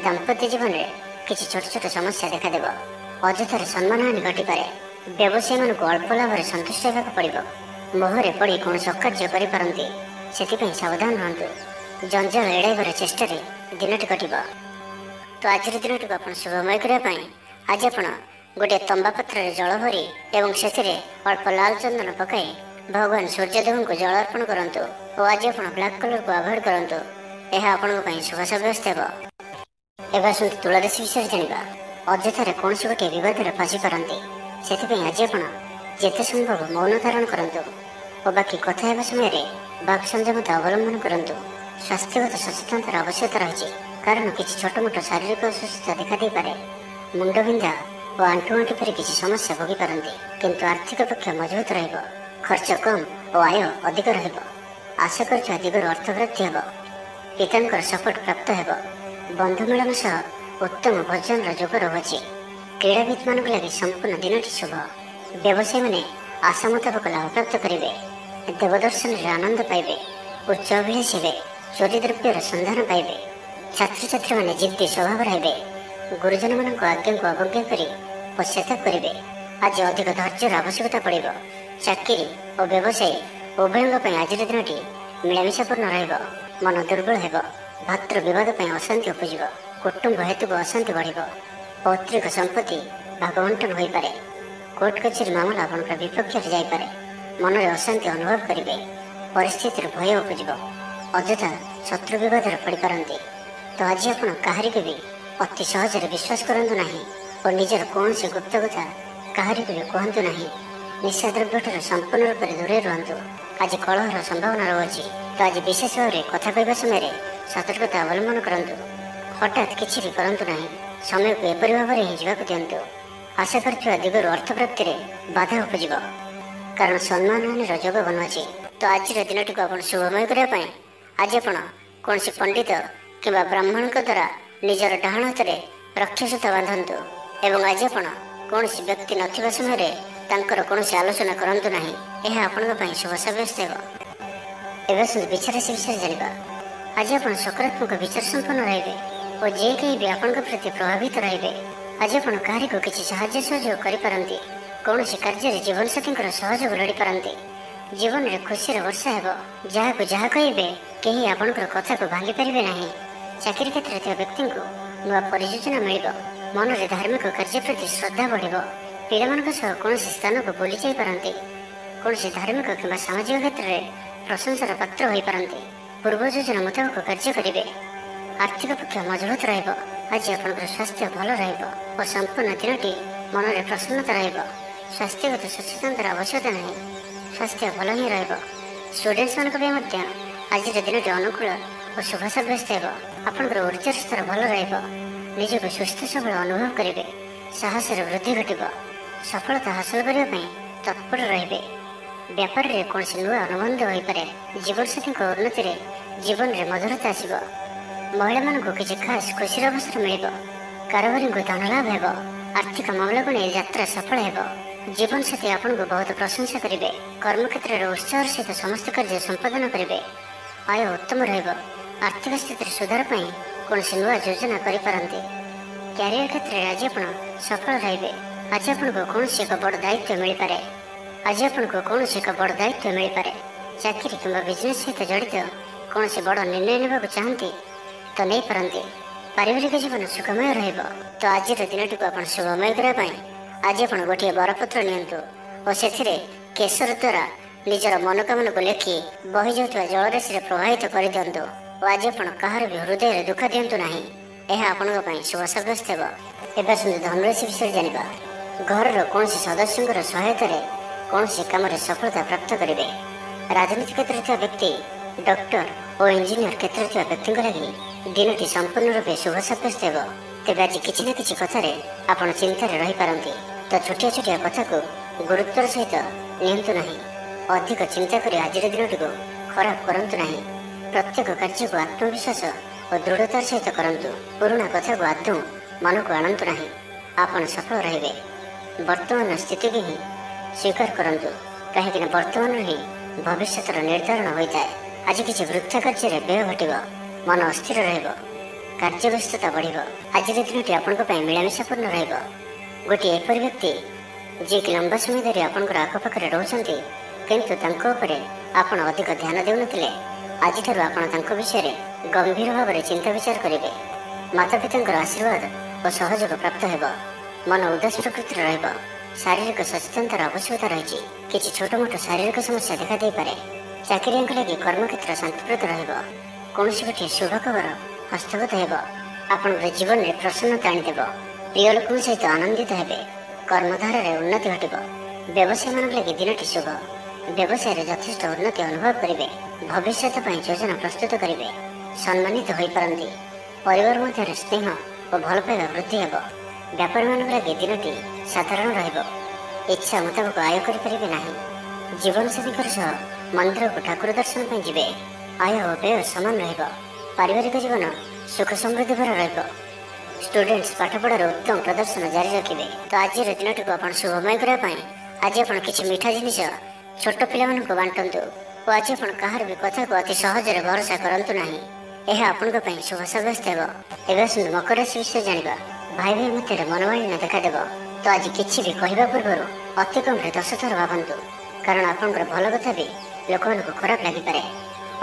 ଦାମ୍ପତ୍ୟ ଜୀବନରେ କିଛି ଛୋଟ ଛୋଟ ସମସ୍ୟା ଦେଖାଦେବ। ଅଯଥାରେ ସମ୍ମାନହାନି ଘଟିପାରେ। ବ୍ୟବସାୟୀମାନଙ୍କୁ ଅଳ୍ପ ଲାଭରେ ସନ୍ତୁଷ୍ଟ ହେବାକୁ ପଡ଼ିବ। ମୋହରେ ପଡ଼ି କୌଣସି ଅକାର୍ଯ୍ୟ କରିପାରନ୍ତି, ସେଥିପାଇଁ ସାବଧାନ ରୁହନ୍ତୁ। ଜଞ୍ଜାଳ ଏଡ଼ାଇବାର ଚେଷ୍ଟାରେ ଦିନଟି କଟିବ। ତ ଆଜିର ଦିନଟିକୁ ଆପଣ ଶୁଭମୟ କରିବା ପାଇଁ ଆଜି ଆପଣ ଗୋଟିଏ ତମ୍ବା ପାତ୍ରରେ ଜଳ ଭରି ଏବଂ ସେଥିରେ ଅଳ୍ପ ଲାଲ ଚନ୍ଦନ ପକାଇ ଭଗବାନ ସୂର୍ଯ୍ୟଦେବଙ୍କୁ ଜଳ ଅର୍ପଣ କରନ୍ତୁ ଓ ଆଜି ଆପଣ ବ୍ଲାକ୍ କଲରକୁ ଆଭଏଡ୍ କରନ୍ତୁ। ଏହା ଆପଣଙ୍କ ପାଇଁ ଶୁଭ ସାବ୍ୟସ୍ତ ହେବ। ଏବେ ଆସନ୍ତୁ ତୁଳାରାଶି ବିଷୟରେ ଜାଣିବା। ଅଯଥାରେ କୌଣସି ଗୋଟିଏ ବିବାଦରେ ଫସି ପାରନ୍ତି, ସେଥିପାଇଁ ଆଜି ଆପଣ ଯେତେ ସମ୍ଭବ ମୌନ ଧାରଣ କରନ୍ତୁ ଓ ବାକି କଥା ହେବା ସମୟରେ ବାକ୍ ସଂଯମତା ଅବଲମ୍ବନ କରନ୍ତୁ। ସ୍ୱାସ୍ଥ୍ୟଗତ ସଚେତନତାର ଆବଶ୍ୟକତା ରହିଛି, କାରଣ କିଛି ଛୋଟମୋଟ ଶାରୀରିକ ଅସୁସ୍ଥତା ଦେଖାଦେଇପାରେ। ମୁଣ୍ଡବିନ୍ଧା ଓ ଆଣ୍ଠୁଗଣ୍ଠି ପରି କିଛି ସମସ୍ୟା ଭୋଗିପାରନ୍ତି, କିନ୍ତୁ ଆର୍ଥିକ ପକ୍ଷ ମଜବୁତ ରହିବ। ଖର୍ଚ୍ଚ କମ୍ ଓ ଆୟ ଅଧିକ ରହିବ। ଆଶା କରୁଥିବା ଦିଗରୁ ଅର୍ଥପ୍ରାପ୍ତି ହେବ। ପିତାଙ୍କର ସପୋର୍ଟ ପ୍ରାପ୍ତ ହେବ। ବନ୍ଧୁ ମିଳନ ସହ ଉତ୍ତମ ଭୋଜନର ଯୋଗ ରହୁଅଛି। କ୍ରୀଡ଼ାବିତମାନଙ୍କ ଲାଗି ସମ୍ପୂର୍ଣ୍ଣ ଦିନଟି ଶୁଭ। ବ୍ୟବସାୟୀମାନେ ଆଶା ମୁତାବକ ଲାଭପ୍ରାପ୍ତ କରିବେ। ଦେବଦର୍ଶନରେ ଆନନ୍ଦ ପାଇବେ। ଉଚ୍ଚ ଅଭିଳାଷୀ ହେବେ। ଚୋରି ଦ୍ରବ୍ୟର ସନ୍ଧାନ ପାଇବେ। ଛାତ୍ରଛାତ୍ରୀମାନେ ଜିଦ୍ଦି ସ୍ୱଭାବର ହେବେ। ଗୁରୁଜନମାନଙ୍କ ଆଜ୍ଞାକୁ ଅବଜ୍ଞା କରି ପଶ୍ଚାତାପ କରିବେ। ଆଜି ଅଧିକ ଧୈର୍ଯ୍ୟର ଆବଶ୍ୟକତା ପଡ଼ିବ। ଚାକିରି ଓ ବ୍ୟବସାୟୀ ଉଭୟଙ୍କ ପାଇଁ ଆଜିର ଦିନଟି ମିଳାମିଶାପୂର୍ଣ୍ଣ ରହିବ। ମନ ଦୁର୍ବଳ ହେବ। ଭାତୃ ବିବାଦ ପାଇଁ ଅଶାନ୍ତି ଉପୁଜିବ। କୁଟୁମ୍ବ ହେତୁକୁ ଅଶାନ୍ତି ବଢ଼ିବ। ପୈତୃକ ସମ୍ପତ୍ତି ଭାଗବଣ୍ଟନ ହୋଇପାରେ। କୋର୍ଟ କଚେରୀ ମାମଲା ଆପଣଙ୍କର ବିପକ୍ଷରେ ଯାଇପାରେ। ମନରେ ଅଶାନ୍ତି ଅନୁଭବ କରିବେ। ପରିସ୍ଥିତିରୁ ଭୟ ଉପୁଜିବ। ଅଯଥା ଶତ୍ରୁ ବିବାଦରେ ପଡ଼ିପାରନ୍ତି। ତ ଆଜି ଆପଣ କାହାରିକୁ ବି ଅତି ସହଜରେ ବିଶ୍ୱାସ କରନ୍ତୁ ନାହିଁ ଓ ନିଜର କୌଣସି ଗୁପ୍ତ କଥା କାହାରିକୁ ବି କୁହନ୍ତୁ ନାହିଁ। ନିଶାଦ୍ରବ୍ୟଠାରୁ ସମ୍ପୂର୍ଣ୍ଣ ରୂପରେ ଦୂରେଇ ରୁହନ୍ତୁ। ଆଜି କଳହର ସମ୍ଭାବନା ରହୁଅଛି, ତ ଆଜି ବିଶେଷ ଭାବରେ କଥା କହିବା ସମୟରେ ସତର୍କତା ଅବଲମ୍ବନ କରନ୍ତୁ। ହଠାତ୍ କିଛି ବି କରନ୍ତୁ ନାହିଁ। ସମୟକୁ ଏପରି ଭାବରେ ହିଁ ଯିବାକୁ ଦିଅନ୍ତୁ। ଆଶା କରୁଥିବା ଦିଗରୁ ଅର୍ଥପ୍ରାପ୍ତିରେ ବାଧା ଉପୁଜିବ, କାରଣ ସମ୍ମାନହାନିର ଯୋଗ ବନୁଅଛି। ତ ଆଜିର ଦିନଟିକୁ ଆପଣ ଶୁଭମୟ କରିବା ପାଇଁ ଆଜି ଆପଣ କୌଣସି ପଣ୍ଡିତ କିମ୍ବା ବ୍ରାହ୍ମଣଙ୍କ ଦ୍ୱାରା ନିଜର ଡାହାଣ ହାତରେ ରକ୍ଷାସୂତା ବାନ୍ଧନ୍ତୁ ଏବଂ ଆଜି ଆପଣ କୌଣସି ବ୍ୟକ୍ତି ନଥିବା ସମୟରେ ତାଙ୍କର କୌଣସି ଆଲୋଚନା କରନ୍ତୁ ନାହିଁ। ଏହା ଆପଣଙ୍କ ପାଇଁ ଶୁଭ ସାବ୍ୟସ୍ତ ହେବ। ଏବେ ଆସନ୍ତୁ ବିଚାରରାଶି ବିଷୟରେ ଜାଣିବା। ଆଜି ଆପଣ ସକାରାତ୍ମକ ବିଚାର ସମ୍ପନ୍ନ ରହିବେ ଓ ଯେ କେହି ବି ଆପଣଙ୍କ ପ୍ରତି ପ୍ରଭାବିତ ରହିବେ। ଆଜି ଆପଣ କାହାରିକୁ କିଛି ସାହାଯ୍ୟ ସହଯୋଗ କରିପାରନ୍ତି। କୌଣସି କାର୍ଯ୍ୟରେ ଜୀବନସାଥୀଙ୍କର ସହଯୋଗ ଲୋଡ଼ିପାରନ୍ତି। ଜୀବନରେ ଖୁସିର ବର୍ଷା ହେବ। ଯାହାକୁ ଯାହା କହିବେ କେହି ଆପଣଙ୍କର କଥାକୁ ଭାଙ୍ଗି ପାରିବେ ନାହିଁ। ଚାକିରି କ୍ଷେତ୍ରରେ ଥିବା ବ୍ୟକ୍ତିଙ୍କୁ ନୂଆ ପରିଯୋଜନା ମିଳିବ। ମନରେ ଧାର୍ମିକ କାର୍ଯ୍ୟ ପ୍ରତି ଶ୍ରଦ୍ଧା ବଢ଼ିବ। ପିଲାମାନଙ୍କ ସହ କୌଣସି ସ୍ଥାନକୁ ବୁଲି ଯାଇପାରନ୍ତି। କୌଣସି ଧାର୍ମିକ କିମ୍ବା ସାମାଜିକ କ୍ଷେତ୍ରରେ ପ୍ରଶଂସାର ପାତ୍ର ହୋଇପାରନ୍ତି। ପୂର୍ବ ଯୋଜନା ମୁତାବକ କାର୍ଯ୍ୟ କରିବେ। ଆର୍ଥିକ ପକ୍ଷ ମଜବୁତ ରହିବ। ଆଜି ଆପଣଙ୍କର ସ୍ୱାସ୍ଥ୍ୟ ଭଲ ରହିବ ଓ ସମ୍ପୂର୍ଣ୍ଣ ଦିନଟି ମନରେ ପ୍ରସନ୍ନତା ରହିବ। ସ୍ୱାସ୍ଥ୍ୟଗତ ସଚେତନତାର ଆବଶ୍ୟକତା ନାହିଁ। ସ୍ୱାସ୍ଥ୍ୟ ଭଲ ହିଁ ରହିବ। ଷ୍ଟୁଡେଣ୍ଟମାନଙ୍କ ପାଇଁ ମଧ୍ୟ ଆଜିର ଦିନଟି ଅନୁକୂଳ ଓ ଶୁଭ ସାବ୍ୟସ୍ତ ହେବ। ଆପଣଙ୍କର ଉର୍ଜାର ସ୍ତର ଭଲ ରହିବ। ନିଜକୁ ସୁସ୍ଥ ସବଳ ଅନୁଭବ କରିବେ। ସାହସର ବୃଦ୍ଧି ଘଟିବ। ସଫଳତା ହାସଲ କରିବା ପାଇଁ ତତ୍ପର ରହିବେ। ବ୍ୟାପାରରେ କୌଣସି ନୂଆ ଅନୁବନ୍ଧ ହୋଇପାରେ। ଜୀବନସାଥୀଙ୍କ ଉନ୍ନତିରେ ଜୀବନରେ ମଧୁରତା ଆସିବ। ମହିଳାମାନଙ୍କୁ କିଛି ଖାସ୍ ଖୁସିର ଅବସର ମିଳିବ। କାରବାରୀଙ୍କୁ ଧନ ଲାଭ ହେବ। ଆର୍ଥିକ ମାମଲାକୁ ନେଇ ଯାତ୍ରା ସଫଳ ହେବ। ଜୀବନସାଥୀ ଆପଣଙ୍କୁ ବହୁତ ପ୍ରଶଂସା କରିବେ। କର୍ମକ୍ଷେତ୍ରରେ ଉତ୍ସାହର ସହିତ ସମସ୍ତ କାର୍ଯ୍ୟ ସମ୍ପାଦନ କରିବେ। ଆୟ ଉତ୍ତମ ରହିବ। ଆର୍ଥିକ ସ୍ଥିତିରେ ସୁଧାର ପାଇଁ କୌଣସି ନୂଆ ଯୋଜନା କରିପାରନ୍ତି। କ୍ୟାରିୟର କ୍ଷେତ୍ରରେ ଆଜି ଆପଣ ସଫଳ ରହିବେ। ଆଜି ଆପଣଙ୍କୁ କୌଣସି ଏକ ବଡ଼ ଦାୟିତ୍ୱ ମିଳିପାରେ। ଚାକିରି କିମ୍ବା ବିଜନେସ୍ ସହିତ ଜଡ଼ିତ କୌଣସି ବଡ଼ ନିର୍ଣ୍ଣୟ ନେବାକୁ ଚାହାନ୍ତି ତ ନେଇପାରନ୍ତି। ପାରିବାରିକ ଜୀବନ ସୁଖମୟ ରହିବ। ତ ଆଜିର ଦିନଟିକୁ ଆପଣ ଶୁଭମୟ କରିବା ପାଇଁ ଆଜି ଆପଣ ଗୋଟିଏ ବରପତ୍ର ନିଅନ୍ତୁ ଓ ସେଥିରେ କେଶର ଦ୍ୱାରା ନିଜର ମନୋକାମନାକୁ ଲେଖି ବହିଯାଉଥିବା ଜଳରାଶିରେ ପ୍ରବାହିତ କରିଦିଅନ୍ତୁ। ଓ ଆଜି ଆପଣ କାହାର ବି ହୃଦୟରେ ଦୁଃଖ ଦିଅନ୍ତୁ ନାହିଁ। ଏହା ଆପଣଙ୍କ ପାଇଁ ଶୁଭ ସାବ୍ୟସ୍ତ ହେବ। ଏବେ ଆସନ୍ତୁ ଧନୁରାଶି ବିଷୟରେ ଜାଣିବା। ଘରର କୌଣସି ସଦସ୍ୟଙ୍କର ସହାୟତାରେ କୌଣସି କାମରେ ସଫଳତା ପ୍ରାପ୍ତ କରିବେ। ରାଜନୀତି କ୍ଷେତ୍ରରେ ଥିବା ବ୍ୟକ୍ତି, ଡକ୍ଟର ଓ ଇଞ୍ଜିନିୟର କ୍ଷେତ୍ରରେ ଥିବା ବ୍ୟକ୍ତିଙ୍କ ଲାଗି ଦିନଟି ସମ୍ପୂର୍ଣ୍ଣ ରୂପେ ଶୁଭ ସାବ୍ୟସ୍ତ ହେବ। ତେବେ ଆଜି କିଛି ନା କିଛି କଥାରେ ଆପଣ ଚିନ୍ତାରେ ରହିପାରନ୍ତି। ତ ଛୋଟିଆ ଛୋଟିଆ କଥାକୁ ଗୁରୁତ୍ୱର ସହିତ ନିଅନ୍ତୁ ନାହିଁ। ଅଧିକ ଚିନ୍ତା କରି ଆଜିର ଦିନଟିକୁ ଖରାପ କରନ୍ତୁ ନାହିଁ। ପ୍ରତ୍ୟେକ କାର୍ଯ୍ୟକୁ ଆତ୍ମବିଶ୍ୱାସ ଓ ଦୃଢ଼ତାର ସହିତ କରନ୍ତୁ। ପୁରୁଣା କଥାକୁ ଆଦୌ ମନକୁ ଆଣନ୍ତୁ ନାହିଁ। ଆପଣ ସଫଳ ରହିବେ। ବର୍ତ୍ତମାନର ସ୍ଥିତିକୁ ହିଁ ସ୍ୱୀକାର କରନ୍ତୁ, କାହିଁକିନା ବର୍ତ୍ତମାନରୁ ହିଁ ଭବିଷ୍ୟତର ନିର୍ଦ୍ଧାରଣ ହୋଇଥାଏ। ଆଜି କିଛି ବୃଥା କାର୍ଯ୍ୟରେ ବ୍ୟୟ ଘଟିବ। ମନ ଅସ୍ଥିର ରହିବ। କାର୍ଯ୍ୟବ୍ୟସ୍ତତା ବଢ଼ିବ। ଆଜିର ଦିନଟି ଆପଣଙ୍କ ପାଇଁ ମିଳାମିଶାପୂର୍ଣ୍ଣ ରହିବ। ଗୋଟିଏ ଏପରି ବ୍ୟକ୍ତି ଯିଏକି ଲମ୍ବା ସମୟ ଧରି ଆପଣଙ୍କର ଆଖପାଖରେ ରହୁଛନ୍ତି, କିନ୍ତୁ ତାଙ୍କ ଉପରେ ଆପଣ ଅଧିକ ଧ୍ୟାନ ଦେଉନଥିଲେ, ଆଜିଠାରୁ ଆପଣ ତାଙ୍କ ବିଷୟରେ ଗମ୍ଭୀର ଭାବରେ ଚିନ୍ତା ବିଚାର କରିବେ। ମାତାପିତାଙ୍କର ଆଶୀର୍ବାଦ ଓ ସହଯୋଗ ପ୍ରାପ୍ତ ହେବ। ମନ ଉଦାସ ପ୍ରକୃତିର ରହିବ। ଶାରୀରିକ ସଚେତନତାର ଆବଶ୍ୟକତା ରହିଛି। କିଛି ଛୋଟମୋଟ ଶାରୀରିକ ସମସ୍ୟା ଦେଖାଦେଇପାରେ। ଚାକିରିଆଙ୍କ ଲାଗି କର୍ମକ୍ଷେତ୍ର ଶାନ୍ତିପ୍ରଦ ରହିବ। କୌଣସି ଗୋଟିଏ ଶୁଭ ଖବର ହସ୍ତଗତ ହେବ। ଆପଣଙ୍କର ଜୀବନରେ ପ୍ରସନ୍ନତା ଆଣିଦେବ। ପ୍ରିୟ ଲୋକଙ୍କ ସହିତ ଆନନ୍ଦିତ ହେବେ। କର୍ମଧାରାରେ ଉନ୍ନତି ଘଟିବ। ବ୍ୟବସାୟୀମାନଙ୍କ ଲାଗି ଦିନଟି ଶୁଭ। ବ୍ୟବସାୟରେ ଯଥେଷ୍ଟ ଉନ୍ନତି ଅନୁଭବ କରିବେ। ଭବିଷ୍ୟତ ପାଇଁ ଯୋଜନା ପ୍ରସ୍ତୁତ କରିବେ। ସମ୍ମାନିତ ହୋଇପାରନ୍ତି। ପରିବାର ମଧ୍ୟରେ ସ୍ନେହ ଓ ଭଲ ପାଇବା ବୃଦ୍ଧି ହେବ। ବ୍ୟାପାରୀମାନଙ୍କ ଲାଗି ଦିନଟି ସାଧାରଣ ରହିବ। ଇଚ୍ଛା ମୁତାବକ ଆୟ କରିପାରିବେ ନାହିଁ। ଜୀବନସାଥୀଙ୍କର ସହ ମନ୍ଦିରକୁ ଠାକୁର ଦର୍ଶନ ପାଇଁ ଯିବେ। ଆୟ ଓ ବ୍ୟୟ ସମାନ ରହିବ। ପାରିବାରିକ ଜୀବନ ସୁଖ ସମୃଦ୍ଧି ଭରା ରହିବ। ଷ୍ଟୁଡେଣ୍ଟସ୍ ପାଠପଢ଼ାରେ ଉତ୍ତମ ପ୍ରଦର୍ଶନ ଜାରି ରଖିବେ। ତ ଆଜିର ଦିନଟିକୁ ଆପଣ ଶୁଭମୟ କରିବା ପାଇଁ ଆଜି ଆପଣ କିଛି ମିଠା ଜିନିଷ ଛୋଟ ପିଲାମାନଙ୍କୁ ବାଣ୍ଟନ୍ତୁ ଓ ଆଜି ଆପଣ କାହାର ବି କଥାକୁ ଅତି ସହଜରେ ଭରସା କରନ୍ତୁ ନାହିଁ। ଏହା ଆପଣଙ୍କ ପାଇଁ ଶୁଭ ସାବ୍ୟସ୍ତ ହେବ। ଏବେ ଆସନ୍ତୁ ମକର ରାଶି ବିଷୟରେ ଜାଣିବା। ଭାଇ ଭାଇ ମଧ୍ୟରେ ମନୋମାଳିନ୍ୟ ଦେଖାଦେବ। ତ ଆଜି କିଛି ବି କହିବା ପୂର୍ବରୁ ଅତି କମ୍ରେ 10 ଥର ଭାବନ୍ତୁ, କାରଣ ଆପଣଙ୍କର ଭଲ କଥା ବି ଲୋକମାନଙ୍କୁ ଖରାପ ଲାଗିପାରେ।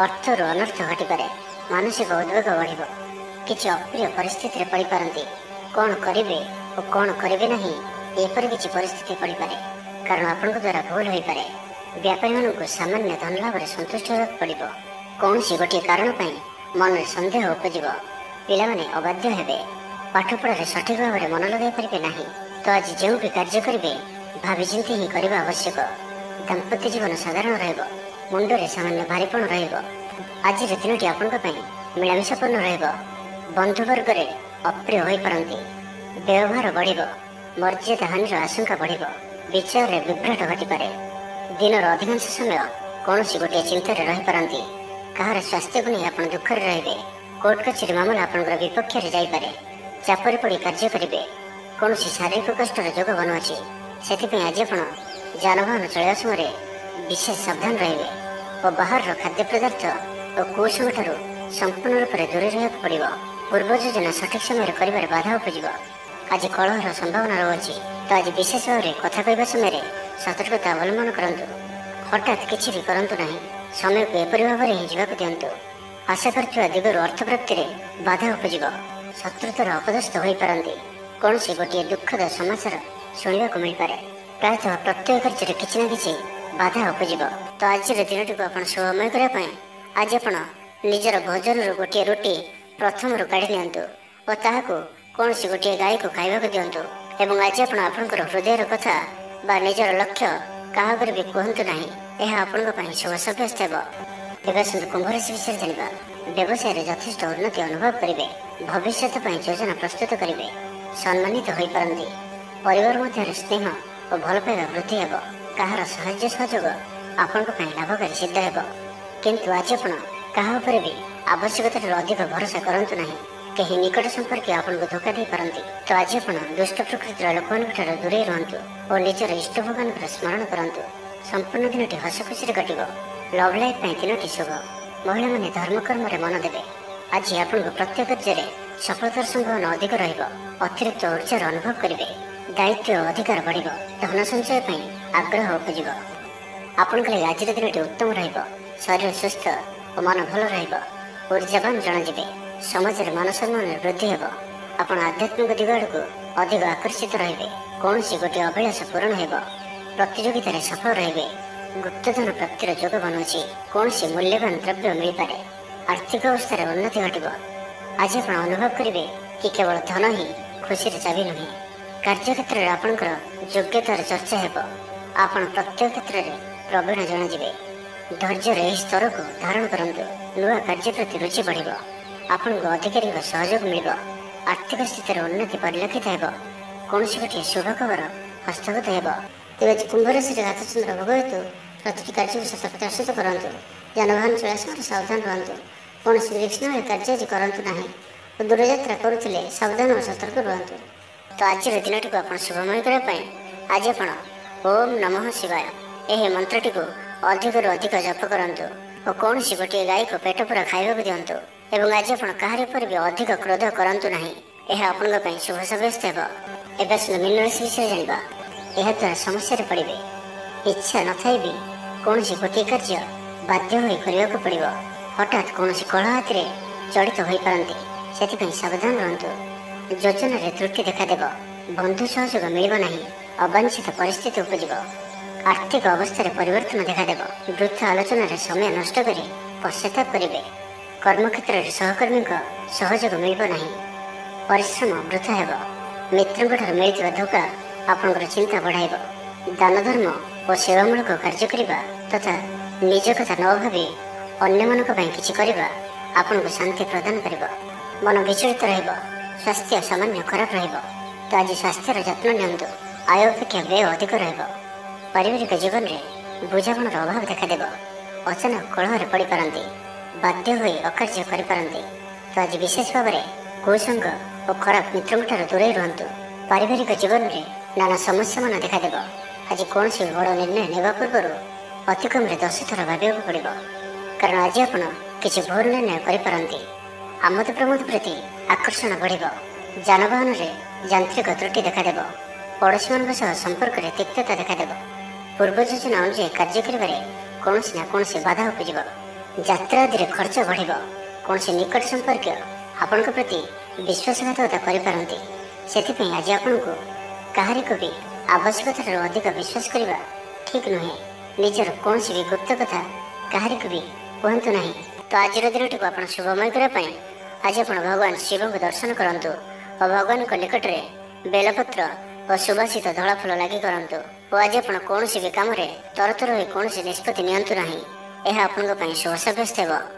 ଅର୍ଥରୁ ଅନର୍ଥ ଘଟିପାରେ। ମାନସିକ ଉଦ୍ବେଗ ବଢ଼ିବ। କିଛି ଅପ୍ରିୟ ପରିସ୍ଥିତିରେ ପଡ଼ିପାରନ୍ତି। କ'ଣ କରିବେ ଓ କ'ଣ କରିବେ ନାହିଁ, ଏପରି କିଛି ପରିସ୍ଥିତି ପଡ଼ିପାରେ, କାରଣ ଆପଣଙ୍କ ଦ୍ୱାରା ଭୁଲ ହୋଇପାରେ। ବ୍ୟାପାରୀମାନଙ୍କୁ ସାମାନ୍ୟ ଧନଲାଭରେ ସନ୍ତୁଷ୍ଟ ହେବାକୁ ପଡ଼ିବ। କୌଣସି ଗୋଟିଏ କାରଣ ପାଇଁ ମନରେ ସନ୍ଦେହ ଉପୁଜିବ। ପିଲାମାନେ ଅବାଧ୍ୟ ହେବେ। ପାଠପଢ଼ାରେ ସଠିକ୍ ଭାବରେ ମନ ଲଗାଇ ପାରିବେ ନାହିଁ। ତ ଆଜି ଯେଉଁ ବି କାର୍ଯ୍ୟ କରିବେ ଭାବିଚିନ୍ତି ହିଁ କରିବା ଆବଶ୍ୟକ। ଦାମ୍ପତ୍ୟ ଜୀବନ ସାଧାରଣ ରହିବ। ମୁଣ୍ଡରେ ସାମାନ୍ୟ ଭାରିପଣ ରହିବ। ଆଜିର ଦିନଟି ଆପଣଙ୍କ ପାଇଁ ମିଳାମିଶାପୂର୍ଣ୍ଣ ରହିବ। ବନ୍ଧୁବର୍ଗରେ ଅପ୍ରିୟ ହୋଇପାରନ୍ତି। ବ୍ୟବହାର ବଢ଼ିବ। ମର୍ଯ୍ୟାଦା ହାନିର ଆଶଙ୍କା ବଢ଼ିବ। ବିଚାରରେ ବିଭ୍ରାଟ ଘଟିପାରେ। ଦିନର ଅଧିକାଂଶ ସମୟ କୌଣସି ଗୋଟିଏ ଚିନ୍ତାରେ ରହିପାରନ୍ତି। କାହାର ସ୍ୱାସ୍ଥ୍ୟକୁ ନେଇ ଆପଣ ଦୁଃଖରେ ରହିବେ। କୋର୍ଟ କଚେରୀ ମାମଲା ଆପଣଙ୍କର ବିପକ୍ଷରେ ଯାଇପାରେ। ଚାପରେ ପଡ଼ି କାର୍ଯ୍ୟ କରିବେ। କୌଣସି ଶାରୀରିକ କଷ୍ଟର ଯୋଗ ବନୁଅଛି। ସେଥିପାଇଁ ଆଜି ଆପଣ ଯାନବାହନ ଚଳାଇବା ସମୟରେ ବିଶେଷ ସାବଧାନ ରହିବେ ଓ ବାହାରର ଖାଦ୍ୟ ପଦାର୍ଥ ଓ କୁସଙ୍ଗଠାରୁ ସମ୍ପୂର୍ଣ୍ଣ ରୂପରେ ଦୂରେଇ ରହିବାକୁ ପଡ଼ିବ। ପୂର୍ବ ଯୋଜନା ସଠିକ୍ ସମୟରେ କରିବାରେ ବାଧା ଉପୁଜିବ। ଆଜି କଳହର ସମ୍ଭାବନା ରହୁଅଛି। ତ ଆଜି ବିଶେଷ ଭାବରେ କଥା କହିବା ସମୟରେ ସତର୍କତା ଅବଲମ୍ବନ କରନ୍ତୁ। ହଠାତ୍ କିଛି ବି କରନ୍ତୁ ନାହିଁ। ସମୟକୁ ଏପରି ଭାବରେ ହିଁ ଯିବାକୁ ଦିଅନ୍ତୁ। ଆଶା କରିଥିବା ଦିଗରୁ ଅର୍ଥ ପ୍ରାପ୍ତିରେ ବାଧା ଉପୁଜିବ। ଶତ୍ରୁତାର ଅପଦସ୍ଥ ହୋଇପାରନ୍ତି। କୌଣସି ଗୋଟିଏ ଦୁଃଖଦ ସମାଚାର ଶୁଣିବାକୁ ମିଳିପାରେ। ପ୍ରାୟତଃ ପ୍ରତ୍ୟେକ କାର୍ଯ୍ୟରେ କିଛି ନା କିଛି ବାଧା ଉପୁଜିବ। ତ ଆଜିର ଦିନଟିକୁ ଆପଣ ଶୁଭମୟ କରିବା ପାଇଁ ଆଜି ଆପଣ ନିଜର ଭୋଜନରୁ ଗୋଟିଏ ରୁଟି ପ୍ରଥମରୁ କାଢ଼ି ନିଅନ୍ତୁ ଓ ତାହାକୁ କୌଣସି ଗୋଟିଏ ଗାଈକୁ ଖାଇବାକୁ ଦିଅନ୍ତୁ। ଏବଂ ଆଜି ଆପଣ ଆପଣଙ୍କର ହୃଦୟର କଥା ବା ନିଜର ଲକ୍ଷ୍ୟ କାହାକୁ ବି କୁହନ୍ତୁ ନାହିଁ। ଏହା ଆପଣଙ୍କ ପାଇଁ ଶୁଭ ସାବ୍ୟସ୍ତ ହେବ। ଏବେ ଆସନ୍ତୁ କୁମ୍ଭ ରାଶି ବିଷୟରେ ଜାଣିବା। ବ୍ୟବସାୟରେ ଯଥେଷ୍ଟ ଉନ୍ନତି ଅନୁଭବ କରିବେ। ଭବିଷ୍ୟତ ପାଇଁ ଯୋଜନା ପ୍ରସ୍ତୁତ କରିବେ। ସମ୍ମାନିତ ହୋଇପାରନ୍ତି। ପରିବାର ମଧ୍ୟରେ ସ୍ନେହ ଓ ଭଲ ପାଇବା ବୃଦ୍ଧି ହେବ। କାହାର ସାହାଯ୍ୟ ସହଯୋଗ ଆପଣଙ୍କ ପାଇଁ ଲାଭକାରୀ ସିଦ୍ଧ ହେବ। କିନ୍ତୁ ଆଜି ଆପଣ କାହା ଉପରେ ବି ଆବଶ୍ୟକତାଠାରୁ ଅଧିକ ଭରସା କରନ୍ତୁ ନାହିଁ। କେହି ନିକଟ ସମ୍ପର୍କୀୟ ଆପଣଙ୍କୁ ଧୋକା ଦେଇପାରନ୍ତି। ତ ଆଜି ଆପଣ ଦୁଷ୍ଟ ପ୍ରକୃତିର ଲୋକମାନଙ୍କଠାରୁ ଦୂରେଇ ରୁହନ୍ତୁ ଓ ନିଜର ଇଷ୍ଟ ଭଗବାନଙ୍କର ସ୍ମରଣ କରନ୍ତୁ। ସମ୍ପୂର୍ଣ୍ଣ ଦିନଟି ହସ ଖୁସିରେ କଟିବ। ଲଭ୍ ଲାଇଫ୍ ପାଇଁ ଦିନଟି ଶୁଭ। ମହିଳାମାନେ ଧର୍ମକର୍ମରେ ମନ ଦେବେ। ଆଜି ଆପଣଙ୍କ ପ୍ରତ୍ୟେକ କାର୍ଯ୍ୟରେ ସଫଳତାର ସମ୍ଭାବନା ଅଧିକ ରହିବ। ଅତିରିକ୍ତ ଉର୍ଜାର ଅନୁଭବ କରିବେ। ଦାୟିତ୍ୱ ଓ ଅଧିକାର ବଢ଼ିବ। ଧନ ସଞ୍ଚୟ ପାଇଁ ଆଗ୍ରହ ଉପୁଜିବ। ଆପଣଙ୍କ ଲାଗି ଆଜିର ଦିନଟି ଉତ୍ତମ ରହିବ। ଶରୀର ସୁସ୍ଥ ଓ ମନ ଭଲ ରହିବ। ଉର୍ଜାବାନ ଜଣାଯିବେ। ସମାଜରେ ମାନ ସମ୍ମାନରେ ବୃଦ୍ଧି ହେବ। ଆପଣ ଆଧ୍ୟାତ୍ମିକ ଦିଗ ଆଡ଼କୁ ଅଧିକ ଆକର୍ଷିତ ରହିବେ। କୌଣସି ଗୋଟିଏ ଅଭିଳାଷ ପୂରଣ ହେବ। ପ୍ରତିଯୋଗିତାରେ ସଫଳ ରହିବେ। ଗୁପ୍ତଧନ ପ୍ରାପ୍ତିର ଯୋଗ ବନୁଅଛି। କୌଣସି ମୂଲ୍ୟବାନ ଦ୍ରବ୍ୟ ମିଳିପାରେ। ଆର୍ଥିକ ଅବସ୍ଥାରେ ଉନ୍ନତି ଘଟିବ। ଆଜି ଆପଣ ଅନୁଭବ କରିବେ କି କେବଳ ଧନ ହିଁ ଖୁସିର ଚାବି ନୁହେଁ। କାର୍ଯ୍ୟକ୍ଷେତ୍ରରେ ଆପଣଙ୍କର ଯୋଗ୍ୟତାର ଚର୍ଚ୍ଚା ହେବ। ଆପଣ ପ୍ରତ୍ୟେକ କ୍ଷେତ୍ରରେ ପ୍ରବୀଣ ଜଣାଯିବେ। ଧୈର୍ଯ୍ୟର ଏହି ସ୍ତରକୁ ଧାରଣ କରନ୍ତୁ। ନୂଆ କାର୍ଯ୍ୟ ପ୍ରତି ରୁଚି ବଢ଼ିବ। ଆପଣଙ୍କୁ ଅଧିକାରୀଙ୍କ ସହଯୋଗ ମିଳିବ। ଆର୍ଥିକ ସ୍ଥିତିରେ ଉନ୍ନତି ପରିଲକ୍ଷିତ ହେବ। କୌଣସି ଗୋଟିଏ ଶୁଭ ଖବର ହସ୍ତଗତ ହେବ। ତେବେ ଆଜି କୁମ୍ଭ ରାଶିରେ ଘାତଚନ୍ଦ୍ର ଭୋଗ ହେତୁ ପ୍ରତିଟି କାର୍ଯ୍ୟକୁ ସତର୍କତାର ସହିତ କରନ୍ତୁ। ଯାନବାହନ ଚଳାଇବା ସମୟରେ ସାବଧାନ ରୁହନ୍ତୁ। କୌଣସି ବିଘ୍ନମୟ କାର୍ଯ୍ୟ ଆଜି କରନ୍ତୁ ନାହିଁ ଓ ଦୂରଯାତ୍ରା କରୁଥିଲେ ସାବଧାନ ଓ ସତର୍କ ରୁହନ୍ତୁ। ତ ଆଜିର ଦିନଟିକୁ ଆପଣ ଶୁଭମୟ କରିବା ପାଇଁ ଆଜି ଆପଣ ଓମ୍ ନମଃ ଶିବାୟ ଏହି ମନ୍ତ୍ରଟିକୁ ଅଧିକରୁ ଅଧିକ ଜପ କରନ୍ତୁ ଓ କୌଣସି ଗୋଟିଏ ଗାଈକୁ ପେଟ ପୁରା ଖାଇବାକୁ ଦିଅନ୍ତୁ। ଏବଂ ଆଜି ଆପଣ କାହାରି ଉପରେ ବି ଅଧିକ କ୍ରୋଧ କରନ୍ତୁ ନାହିଁ। ଏହା ଆପଣଙ୍କ ପାଇଁ ଶୁଭ ସାବ୍ୟସ୍ତ ହେବ। ଏବେ ଆସନ୍ତୁ ମୀନ ରାଶି ବିଷୟରେ ଜାଣିବା। ଏହାଦ୍ୱାରା ସମସ୍ୟାରେ ପଡ଼ିବେ। ଇଚ୍ଛା ନଥାଇ ବି କୌଣସି ଗୋଟିଏ କାର୍ଯ୍ୟ ବାଧ୍ୟ ହୋଇ କରିବାକୁ ପଡ଼ିବ। ହଠାତ୍ କୌଣସି କଳହ ହାତିରେ ଜଡ଼ିତ ହୋଇପାରନ୍ତି। ସେଥିପାଇଁ ସାବଧାନ ରୁହନ୍ତୁ। ଯୋଜନାରେ ତ୍ରୁଟି ଦେଖାଦେବ। ବନ୍ଧୁ ସହଯୋଗ ମିଳିବ ନାହିଁ। ଅବାଞ୍ଛିତ ପରିସ୍ଥିତି ଉପୁଜିବ। ଆର୍ଥିକ ଅବସ୍ଥାରେ ପରିବର୍ତ୍ତନ ଦେଖାଦେବ। ବୃଥା ଆଲୋଚନାରେ ସମୟ ନଷ୍ଟ କରି ପଶ୍ଚାତାପ କରିବେ। କର୍ମକ୍ଷେତ୍ରରେ ସହକର୍ମୀଙ୍କ ସହଯୋଗ ମିଳିବ ନାହିଁ। ପରିଶ୍ରମ ବୃଥା ହେବ। ମିତ୍ରଙ୍କଠାରୁ ମିଳିଥିବା ଧୋକା ଆପଣଙ୍କର ଚିନ୍ତା ବଢ଼ାଇବ। ଦାନ ଧର୍ମ ଓ ସେବାମୂଳକ କାର୍ଯ୍ୟ କରିବା ତଥା ନିଜ କଥା ନ ଭାବି ଅନ୍ୟମାନଙ୍କ ପାଇଁ କିଛି କରିବା ଆପଣଙ୍କୁ ଶାନ୍ତି ପ୍ରଦାନ କରିବ। ମନ ବିଚଳିତ ରହିବ। ସ୍ୱାସ୍ଥ୍ୟ ସାମାନ୍ୟ ଖରାପ ରହିବ। ତ ଆଜି ସ୍ୱାସ୍ଥ୍ୟର ଯତ୍ନ ନିଅନ୍ତୁ। ଆୟ ଅପେକ୍ଷା ବ୍ୟୟ ଅଧିକ ରହିବ। ପାରିବାରିକ ଜୀବନରେ ବୁଝାମଣାର ଅଭାବ ଦେଖାଦେବ। ଅଚାନକ କଳହରେ ପଡ଼ିପାରନ୍ତି। ବାଧ୍ୟ ହୋଇ ଅକାର୍ଯ୍ୟ କରିପାରନ୍ତି। ତ ଆଜି ବିଶେଷ ଭାବରେ କୁସଙ୍ଗ ଓ ଖରାପ ମିତ୍ରଙ୍କଠାରୁ ଦୂରେଇ ରୁହନ୍ତୁ। ପାରିବାରିକ ଜୀବନରେ ନାନା ସମସ୍ୟାମାନ ଦେଖାଦେବ। ଆଜି କୌଣସି ବଡ଼ ନିର୍ଣ୍ଣୟ ନେବା ପୂର୍ବରୁ ଅତି କମରେ 10 ଥର ଭାବିବାକୁ ପଡ଼ିବ। କାରଣ ଆଜି ଆପଣ କିଛି ଭୁଲ ନିର୍ଣ୍ଣୟ କରିପାରନ୍ତି। ଆମୋଦ ପ୍ରମୋଦ ପ୍ରତି ଆକର୍ଷଣ ବଢ଼ିବ। ଯାନବାହନରେ ଯାନ୍ତ୍ରିକ ତ୍ରୁଟି ଦେଖାଦେବ। ପଡ଼ୋଶୀମାନଙ୍କ ସହ ସମ୍ପର୍କରେ ତିକ୍ତତା ଦେଖାଦେବ। ପୂର୍ବ ଯୋଜନା ଅନୁଯାୟୀ କାର୍ଯ୍ୟ କରିବାରେ କୌଣସି ନା କୌଣସି ବାଧା ଉପୁଜିବ। ଯାତ୍ରା ଆଦିରେ ଖର୍ଚ୍ଚ ବଢ଼ିବ। କୌଣସି ନିକଟ ସମ୍ପର୍କୀୟ ଆପଣଙ୍କ ପ୍ରତି ବିଶ୍ୱାସଘାତକତା କରିପାରନ୍ତି। ସେଥିପାଇଁ ଆଜି ଆପଣଙ୍କୁ କାହାରିକୁ ବି ଆବଶ୍ୟକତାଠାରୁ ଅଧିକ ବିଶ୍ୱାସ କରିବା ଠିକ୍ ନୁହେଁ। ନିଜର କୌଣସି ବି ଗୁପ୍ତ କଥା କାହାରିକୁ ବି କୁହନ୍ତୁ ନାହିଁ। ତ ଆଜିର ଦିନଟିକୁ ଆପଣ ଶୁଭମୟ କରିବା ପାଇଁ ଆଜି ଆପଣ ଭଗବାନ ଶିବଙ୍କୁ ଦର୍ଶନ କରନ୍ତୁ ଓ ଭଗବାନଙ୍କ ନିକଟରେ ବେଲପତ୍ର ଓ ସୁବାସିତ ଧଳା ଫୁଲ ଲାଗି କରନ୍ତୁ। ଓ ଆଜି ଆପଣ କୌଣସି ବି କାମରେ ତରତର ହୋଇ କୌଣସି ନିଷ୍ପତ୍ତି ନିଅନ୍ତୁ ନାହିଁ। ଏହା ଆପଣଙ୍କ ପାଇଁ ଶୁଭ ସାବ୍ୟସ୍ତ ହେବ।